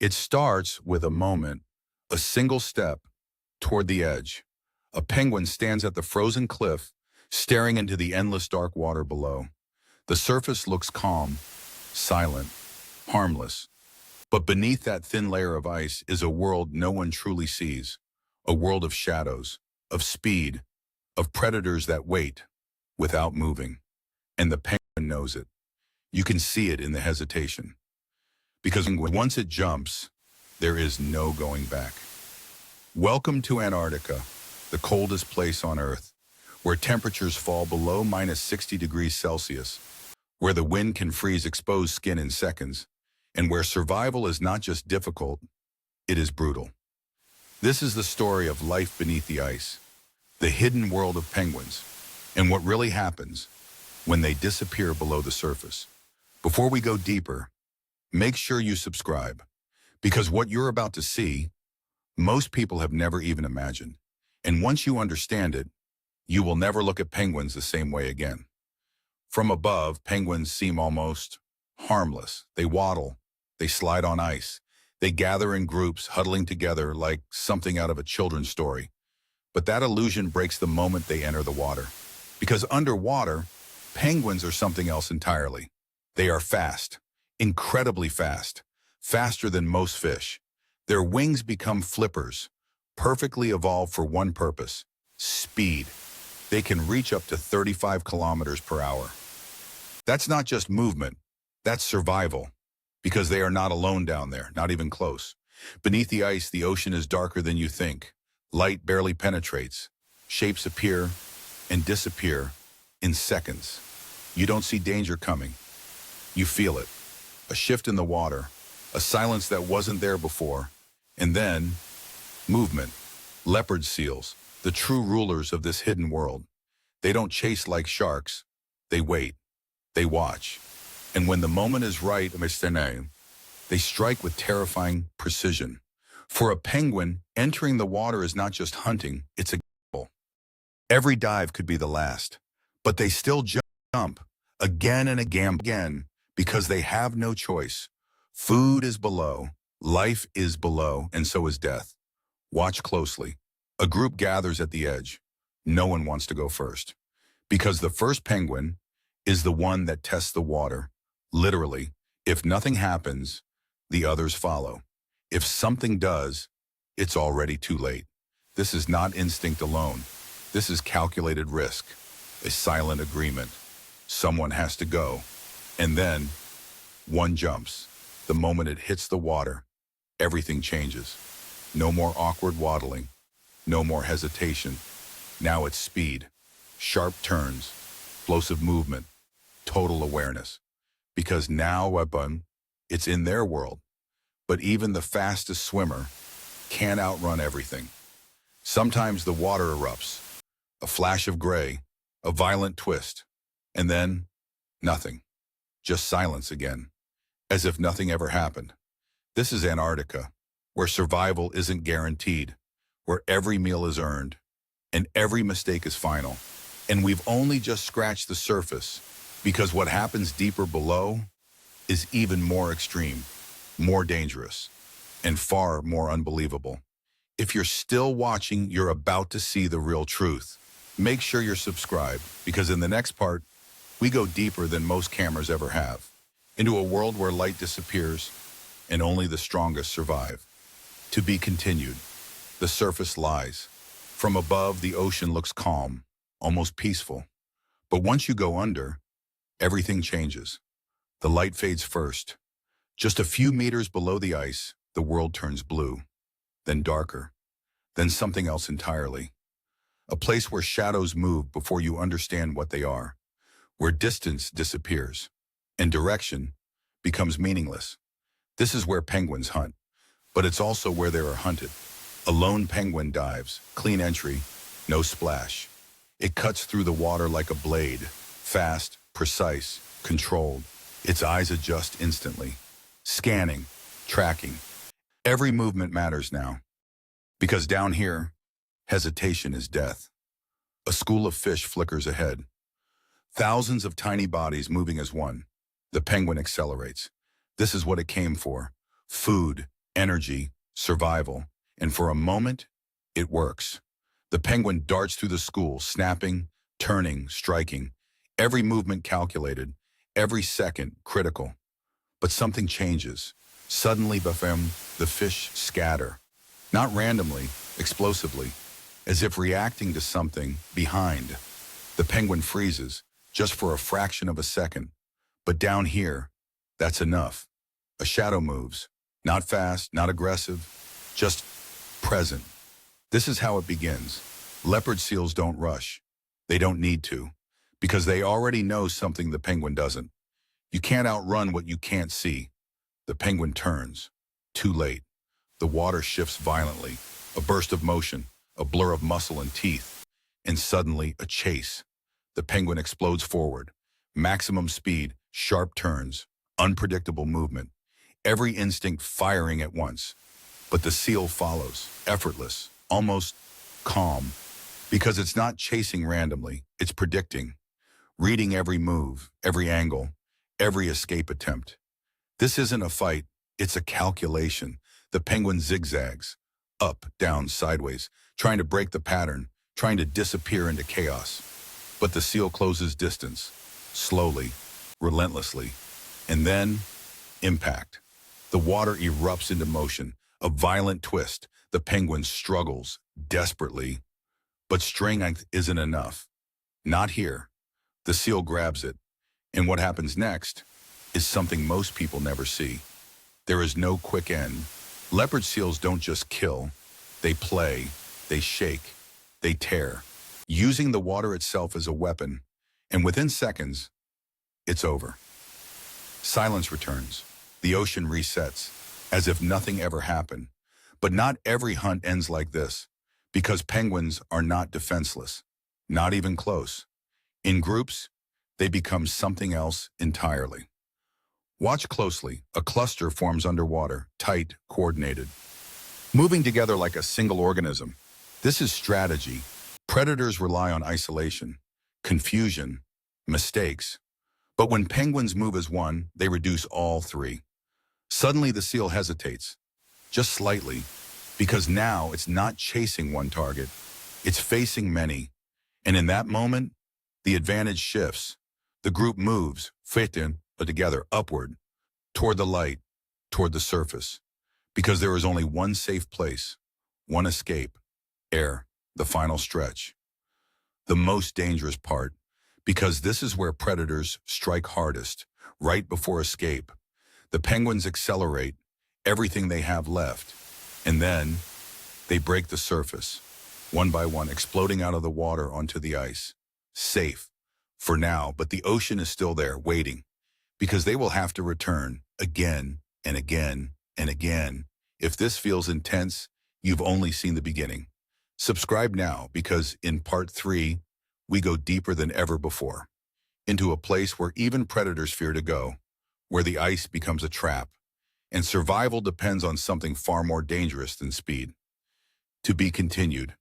It starts with a moment, a single step toward the edge. A penguin stands at the frozen cliff, staring into the endless dark water below. The surface looks calm, silent, harmless. But beneath that thin layer of ice is a world no one truly sees. A world of shadows, of speed, of predators that wait without moving. And the penguin knows it. You can see it in the hesitation. Because once it jumps, there is no going back. Welcome to Antarctica, the coldest place on Earth, where temperatures fall below -60 degrees Celsius, where the wind can freeze exposed skin in seconds, and where survival is not just difficult, it is brutal. This is the story of life beneath the ice, the hidden world of penguins, and what really happens when they disappear below the surface. Before we go deeper, make sure you subscribe, because what you're about to see, most people have never even imagined. And once you understand it, you will never look at penguins the same way again. From above, penguins seem almost harmless. They waddle, they slide on ice, they gather in groups, huddling together like something out of a children's story. But that illusion breaks the moment they enter the water. Because underwater, penguins are something else entirely. They are fast, incredibly fast, faster than most fish. Their wings become flippers, perfectly evolved for one purpose: speed. They can reach up to 35 kilometers per hour. That's not just movement, that's survival, because they are not alone down there, not even close. Beneath the ice, the ocean is darker than you think. Light barely penetrates. Shapes appear and disappear in seconds. You don't see danger coming. You feel it. A shift in the water, a silence that wasn't there before, and then movement. Leopard seals, the true rulers of this hidden world. They don't chase like sharks. They wait. They watch. And when the moment is right, they strike with terrifying precision. For a penguin, entering the water is not just hunting, it's a gamble. Every dive could be the last, but they still jump again and again because they have no choice. Food is below, life is below, and so is death. Watch closely. A group gathers at the edge. No one wants to go first, because the first penguin is the one that tests the water. Literally, if nothing happens, the others follow. If something does, it's already too late. This is not instinct alone. This is calculated risk, a silent agreement. Someone has to go. And then, one jumps. The moment it hits the water, everything changes. No more awkward waddling. No more hesitation. Now it's speed, sharp turns, explosive movement, total awareness. Because now, it's in their world. But even the fastest swimmer can't outrun everything. Sometimes the water erupts, a flash of gray, a violent twist, and then nothing, just silence again, as if nothing ever happened. This is Antarctica, where survival isn't guaranteed, where every meal is earned, and every mistake is final. And we've only just scratched the surface, because what happens deeper below is even more extreme, more dangerous, and far more unbelievable. If you're still watching, you're about to see the real truth. Make sure you're subscribed, because in the next part, we go deeper than most cameras ever have, into a world where light disappears and only the strongest survive. To be continued. The surface lies. From above, the ocean looks calm, almost peaceful. But once you go under, everything changes. The light fades first. Just a few meters below the ice, the world turns blue, then darker, then something else entirely. A place where shadows move before you understand what they are, where distance disappears, and direction becomes meaningless. This is where penguins hunt, but it's also where they are hunted. A lone penguin dives, clean entry, no splash. It cuts through the water like a blade, fast, precise, controlled. Its eyes adjust instantly, scanning, tracking. Every movement matters now, because down here, hesitation is death. A school of fish flickers ahead. Thousands of tiny bodies moving as one. The penguin accelerates. This is what it came for: food, energy, survival, and for a moment, it works. The penguin darts through the school, snapping, turning, striking, every movement calculated, every second critical. But something changes. Suddenly, befem, the fish scatter. Not randomly, explosively, as if reacting to something behind. The penguin freezes, just for a fraction of a second. But down here, that's enough. A shadow moves. Not fast, not aggressive, just present. This is how it begins. Leopard seals don't rush. They don't need to, because they already know something the penguin doesn't. You can't outrun what you can't see. The penguin turns. Too late. The water shifts violently. A burst of motion, a blur of muscle and teeth, and suddenly a chase. The penguin explodes forward. Maximum speed, sharp turns, unpredictable movement. Every instinct firing at once. But the seal follows, effortless, almost calm, because it's not chasing randomly, it's predicting, reading every move, every angle, every escape attempt. This isn't a fight, it's a calculation. The penguin zigzags, up, down, sideways, trying to break the pattern, trying to disappear into chaos. But the seal closes distance, slowly, relentlessly, and then, impact. The water erupts into motion, a violent twist. The penguin struggles, desperately. But strength isn't enough. Not here. The seal grabs it. And what happens next is something most people never see. There is no quick end. Leopard seals don't just kill. They play, they shake, they tear, using the water itself as a weapon. And within seconds, it's over. Silence returns. The ocean resets, as if nothing ever happened. But not every hunt ends like this, because penguins are not defenseless, not even close. In groups, they become something else entirely. Watch closely. A cluster forms underwater, tight, coordinated, moving together like a single organism. This is strategy. Predators rely on isolation, confusion, mistakes. But when penguins move as one, they reduce all three. Suddenly the seal hesitates, just slightly, because now it's not chasing one target, it's facing many. And in that moment, the advantage shifts. The group moves, together, upward, toward the light, toward the surface. Because there is only one safe place, one escape, air, the final stretch. The most dangerous part, because this is where predators strike hardest, right before escape. The penguins accelerate everything they have left, and then they break the surface, one by one, exploding out of the water onto the ice. Safe, for now, but the ocean is still there, waiting, because they will have to return again and again and again. If this feels intense, you've only seen the beginning. Subscribe now, because in part 3, we go deeper than ever before, into a place where even predators fear to go, where the ice becomes a trap, and survival depends on something far more dangerous than speed. To be continued.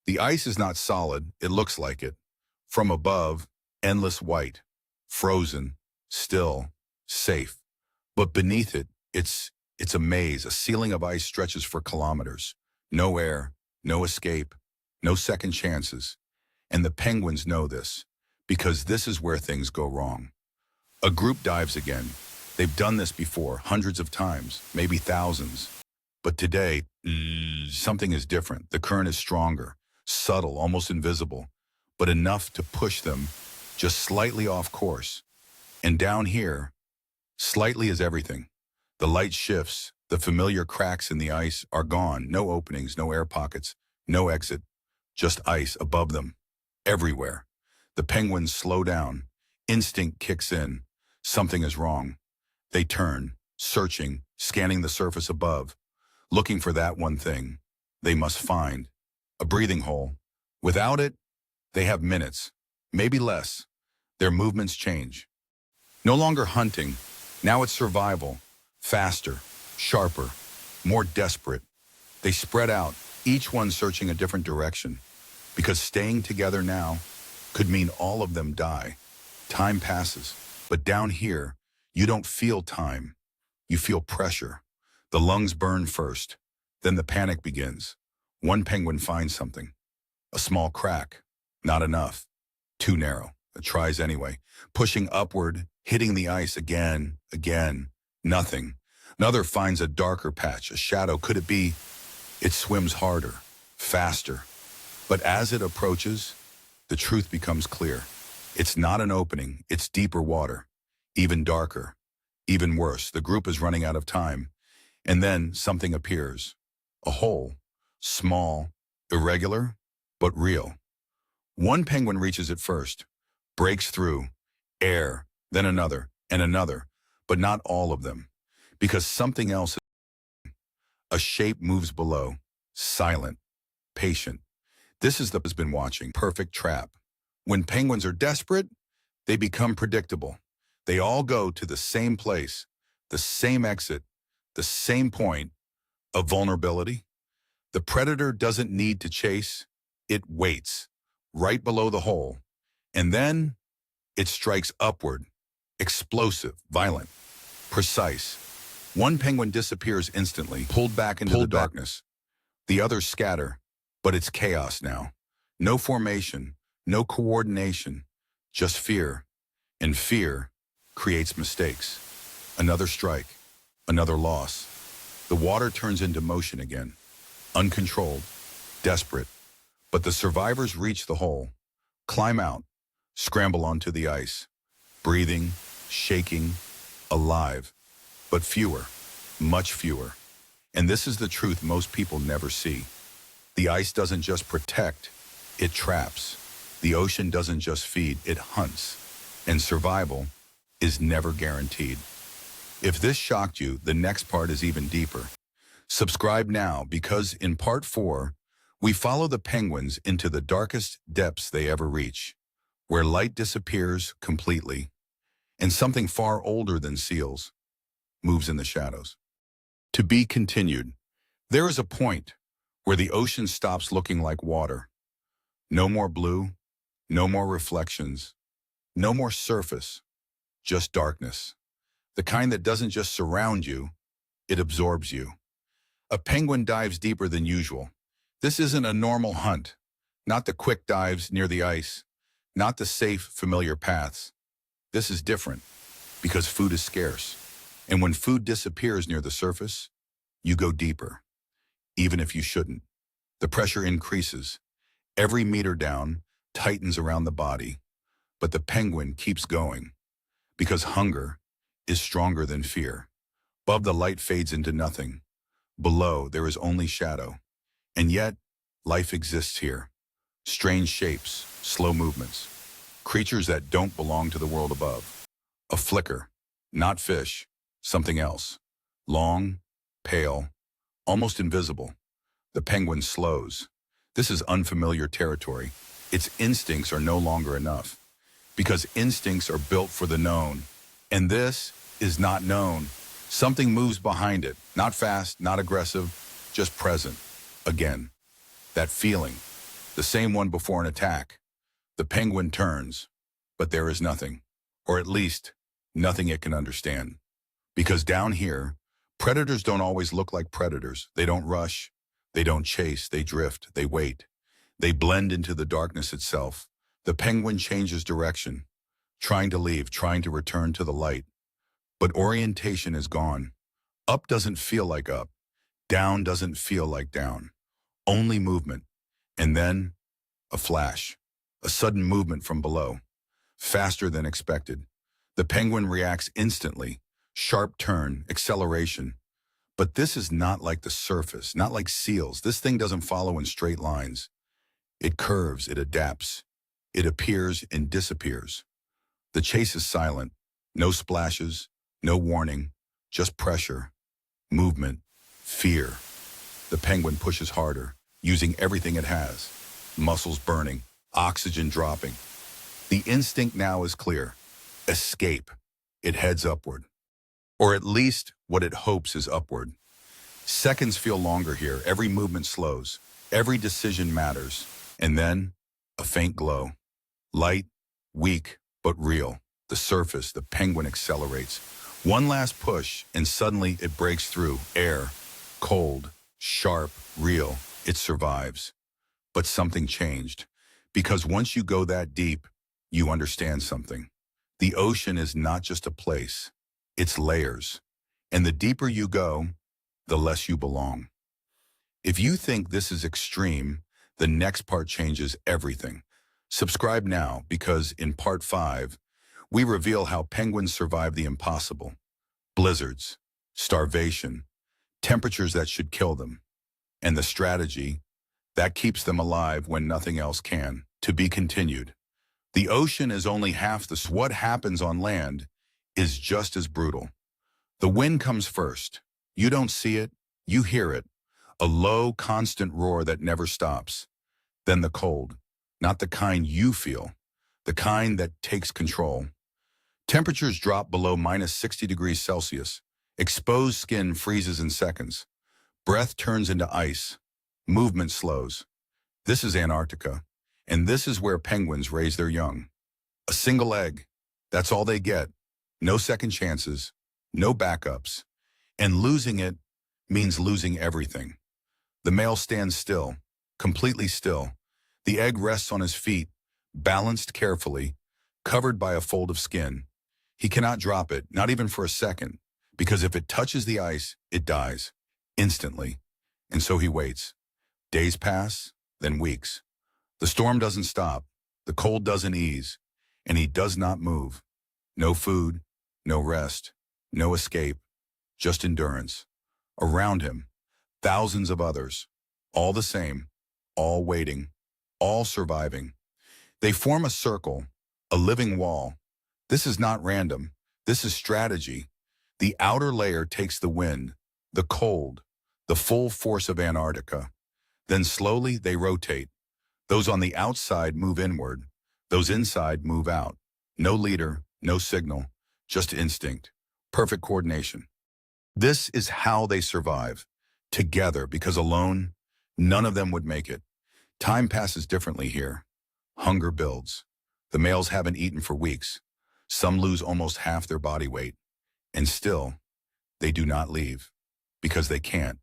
The ice is not solid, it looks like it. From above, endless white, frozen, still, safe. But beneath it, it's a maze. A ceiling of ice stretches for kilometers. No air, no escape, no second chances. And the penguins know this, because this is where things go wrong. A group dives again. They've done this before, hundreds of times, maybe thousands. But today, something is different. The current is stronger, subtle, almost invisible, but enough to push them just slightly off course. And down here, slightly is everything. The light shifts, the familiar cracks in the ice are gone. No openings, no air pockets, no exit, just ice above them, everywhere. The penguins slow down. Instinct kicks in. Something is wrong. They turn, searching, scanning the surface above, looking for that one thing they must find, a breathing hole. Without it, they have minutes, maybe less. Their movements change. No longer hunting, now it's survival, faster, sharper, more desperate. They spread out, each one searching a different direction, because staying together now could mean all of them die. Time passes, but down here, you don't feel time. You feel pressure. The lungs burn first, then the panic begins. One penguin finds something. A small crack. Not enough. Too narrow. It tries anyway, pushing upward, hitting the ice again. Nothing. Another finds a darker patch, a shadow. Could it be? It swims harder, faster. But as it approaches, the truth becomes clear. It's not an opening, it's deeper water. Even darker. Even worse, the group is running out of time. And then something appears. A hole. Small, irregular, but real. One penguin reaches it first, breaks through, air, then another, and another, but not all of them, because something else. A shape moves below, silent, patient. This is the has been watching. Perfect trap. When penguins are desperate, they become predictable. They all go to the same place, the same exit, the same point of vulnerability. The predator doesn't need to chase, it waits, right below the hole, and then it strikes upward, explosive, violent, precise. One penguin disappears instantly, pulled back into the darkness. The others scatter, but it's chaos now. No formation, no coordination, just fear. And fear creates mistakes. Another strike, another loss. The water turns into motion again, uncontrolled, desperate. But the survivors reach the hole, climb out, scramble onto the ice, breathing, shaking, alive. But fewer, much fewer. And this is the truth most people never see. The ice doesn't just protect, it traps. The ocean doesn't just feed, it hunts. And survival is never guaranteed. If this shocked you, the next part is even deeper. Subscribe now, because in part 4, we follow the penguins into the darkest depths they ever reach, where light disappears completely, and something far older than seals moves in the shadows. To be continued. There is a point where the ocean stops looking like water. No more blue, no more reflections, no more surface, just darkness. The kind that doesn't just surround you, it absorbs you. A penguin dives deeper than usual. This isn't a normal hunt, not the quick dives near the ice, not the safe, familiar paths. This is different because food is scarce. And when food disappears near the surface, you go deeper, even if you shouldn't. The pressure increases. Every meter down tightens around the body, but the penguin keeps going because hunger is stronger than fear. Above, the light fades into nothing. Below, there is only shadow. And yet, life exists here. Strange shapes, slow movements, creatures that don't belong to the world above. A flicker, not fish, something else. Long, pale, almost invisible. The penguin slows. This is unfamiliar territory. Its instincts are no longer enough, because instincts are built for the known. And this is not known. Something moves behind it, not fast, not aggressive, just present. Again, that feeling, the same one before an attack. The penguin turns, but there is nothing, or at least nothing it can understand. Because down here, predators don't always look like predators. They don't rush, they don't chase, they drift, they wait. They blend into the darkness itself. The penguin changes direction, trying to leave, trying to return to the light. But orientation is gone. Up doesn't feel like up. Down doesn't feel like down. Only movement. And then, a flash. A sudden movement from below. Faster than expected. The penguin reacts instantly. Sharp turn, acceleration. But this is not like the surface, not like seals. This thing doesn't follow in straight lines. It curves, it adapts. It appears and disappears. The chase is silent. No splashes, no warning, just pressure, movement, fear. The penguin pushes harder, using everything it has. Muscles burning, oxygen dropping. The instinct now is clear. Escape. It heads upward. Or at least what it hopes is upward. Seconds feel longer here. Every movement slows. Every decision matters. And then, a faint glow. Light, weak, but real. The surface, the penguin accelerates. One last push, and suddenly it breaks through. Air, cold, sharp, real. It survives. But something changed. Because once you go that deep, you understand something. The ocean is not just a place. It's layers. And the deeper you go, the less you belong. If you think this is extreme, the next part changes everything. Subscribe now because in part 5, we reveal how penguins survive the impossible. Blizzards, starvation, temperatures that should kill them, and the strategy that keeps them alive when nothing else can. To be continued. The ocean is only half the what happens on land is just as brutal. The wind comes first. You don't see it, you hear it. A low, constant roar that never stops. Then the cold, not the kind you feel, the kind that takes control. Temperatures drop below -60 degrees Celsius. Exposed skin freezes in seconds. Breath turns into ice. Movement slows. This is Antarctica, and this is where penguins raise their young. A single egg, that's all they get. No second chances, no backups. And losing it means losing everything. The male stands still, completely still. The egg rests on his feet, balanced carefully, covered by a fold of skin. He cannot drop it, not even for a second, because if it touches the ice, it dies, instantly. And so he waits. Days pass, then weeks. The storm doesn't stop, the cold doesn't ease, and he does not move. No food, no rest, no escape, just endurance. Around him, thousands of others, all the same, all waiting, all surviving. They form a circle, a living wall. This is not random. This is strategy. The outer layer takes the wind, the cold, the full force of Antarctica. Then slowly they rotate. Those on the outside move inward. Those inside move out. No leader, no signal, just instinct. Perfect coordination. This is how they survive. Together, because alone, none of them would make it. Time passes differently here. Hunger builds. The males haven't eaten for weeks. Some lose almost half their body weight. And still, they do not leave. Because they can't.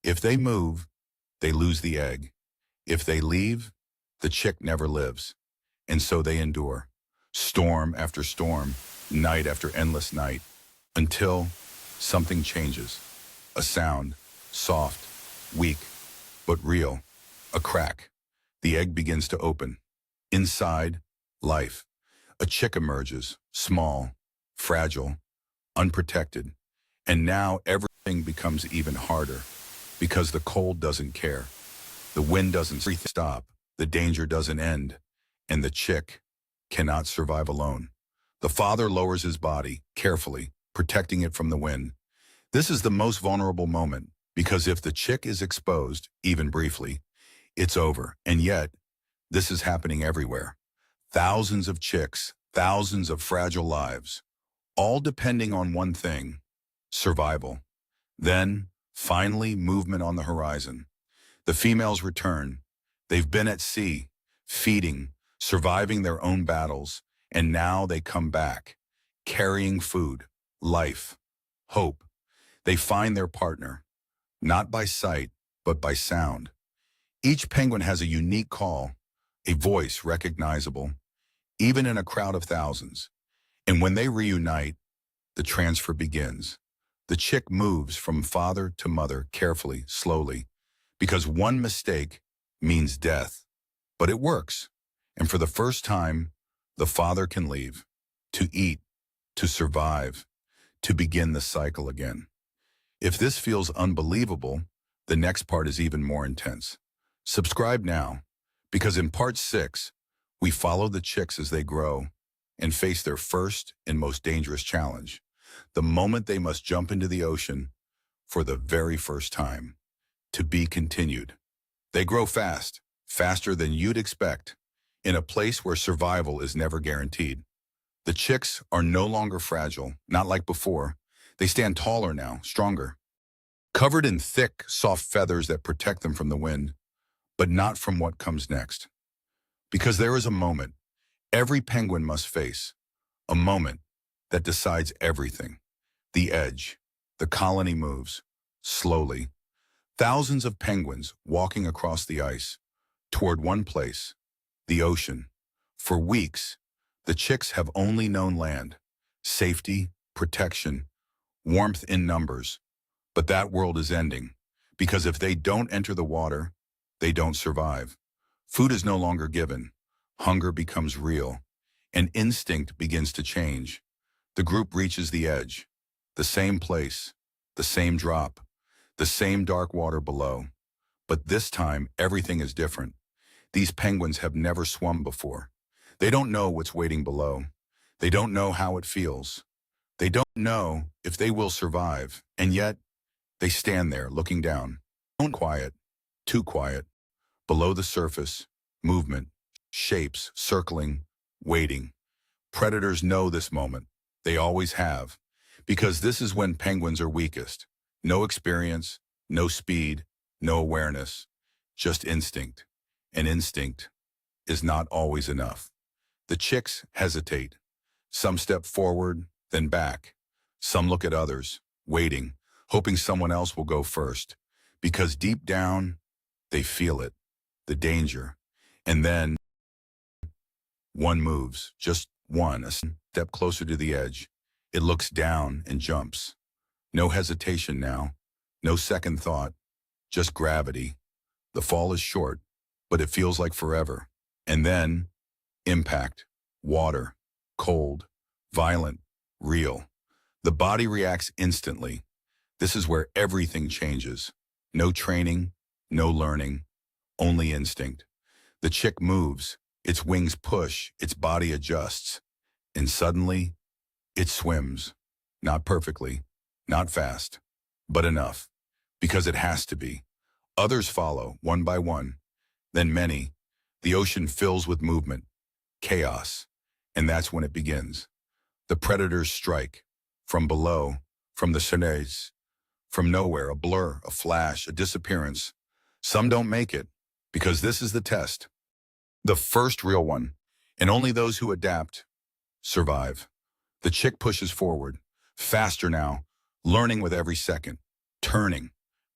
If they move, they lose the egg. If they leave, the chick never lives. And so they endure. Storm after storm, night after endless night. Until something changes. A sound, soft, weak, but real. A crack. The egg begins to open. Inside, life. A chick emerges, small, fragile, unprotected. And now everything becomes even harder because the cold doesn't care. The wind doesn't stop. The danger doesn't end. And the chick cannot survive alone. The father lowers his body, carefully, protecting it from the wind. This is the most vulnerable moment because if the chick is exposed, even briefly, it's over. And yet, this is happening everywhere. Thousands of chicks, thousands of fragile lives, all depending on one thing, survival. Then, finally, movement on the horizon. The females return. They've been at sea, feeding, surviving their own battles, and now they come back, carrying food, life, hope. They find their partner, not by sight, but by sound. Each penguin has a unique call, a voice recognizable, even in a crowd of thousands. And when they reunite, the transfer begins. The chick moves from father to mother carefully, slowly, because one mistake means death. But it works. And for the first time, the father can leave, to eat, to survive, to begin the cycle again. If this feels unbelievable, the next part is even more intense. Subscribe now, because in part 6, we follow the chicks as they grow and face their first and most dangerous challenge, the moment they must jump into the ocean for the very first time. To be continued. They grow fast, faster than you'd expect, in a place where survival is never guaranteed. The chicks are no longer fragile, not like before. They stand taller now, stronger, covered in thick, soft feathers that protect them from the wind, but not from what comes next. Because there is a moment every penguin must face, a moment that decides everything. The edge. The colony moves. Slowly. Thousands of penguins walking across the ice. Toward one place. The ocean. For weeks, the chicks have only known land. Safety, protection, warmth in numbers. But that world is ending. Because if they don't enter the water, they don't survive. Food is no longer given. Hunger becomes real. And instinct begins to change. The group reaches the edge. The same place. The same drop. The same dark water below. But this time, everything is different. These penguins have never swum before. They don't know what's waiting below. They don't know how it feels. They don't know if they will survive. And yet, they stand there looking down. Quiet, too quiet. Below the surface, movement, shapes, circling, waiting. Predators know this moment. They always have. Because this is when penguins are weakest. No experience, no speed, no awareness. Just instinct. And instinct is not always enough. The chicks hesitate. Some step forward, then back. Some look at others, waiting, hoping someone else will go first. Because deep down, they feel it, the danger. And then, one moves, just one, a step closer to the edge. It looks down and jumps. No hesitation now, no second thought, just gravity. The fall is short, but it feels like forever. And then, impact, water, cold, violent, real. The body reacts instantly. This is where everything changes. No training, no learning, only instinct. The chick moves, its wings push, its body adjusts, and suddenly, it swims. Not perfectly, not fast, but enough, because it has to be. Others follow, one by one, then many. The ocean fills with movement, chaos, and that's when it begins. The predators strike, from below, from the surface, from nowhere, a blur, a flash, a disappearance. Some don't make it, because this is the test. The first real one, and only those who adapt survive. The chick pushes forward, faster now, learning with every second, turning,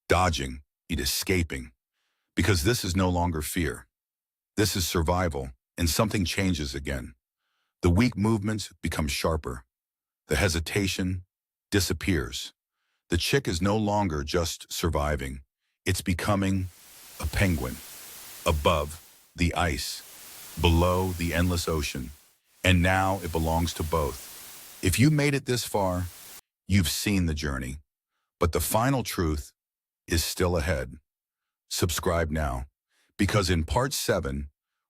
dodging, escaping. Because this is no longer fear. This is survival, and something changes again. The weak movements become sharper. The hesitation disappears. The chick is no longer just surviving. It's becoming a penguin. Above the ice, below the endless ocean. And now it belongs to both. If you made it this far, you've seen the journey. But the final truth is still ahead. Subscribe now, because in part 7,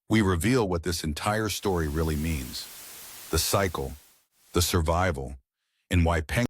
we reveal what this entire story really means. The cycle, the survival, and why penguins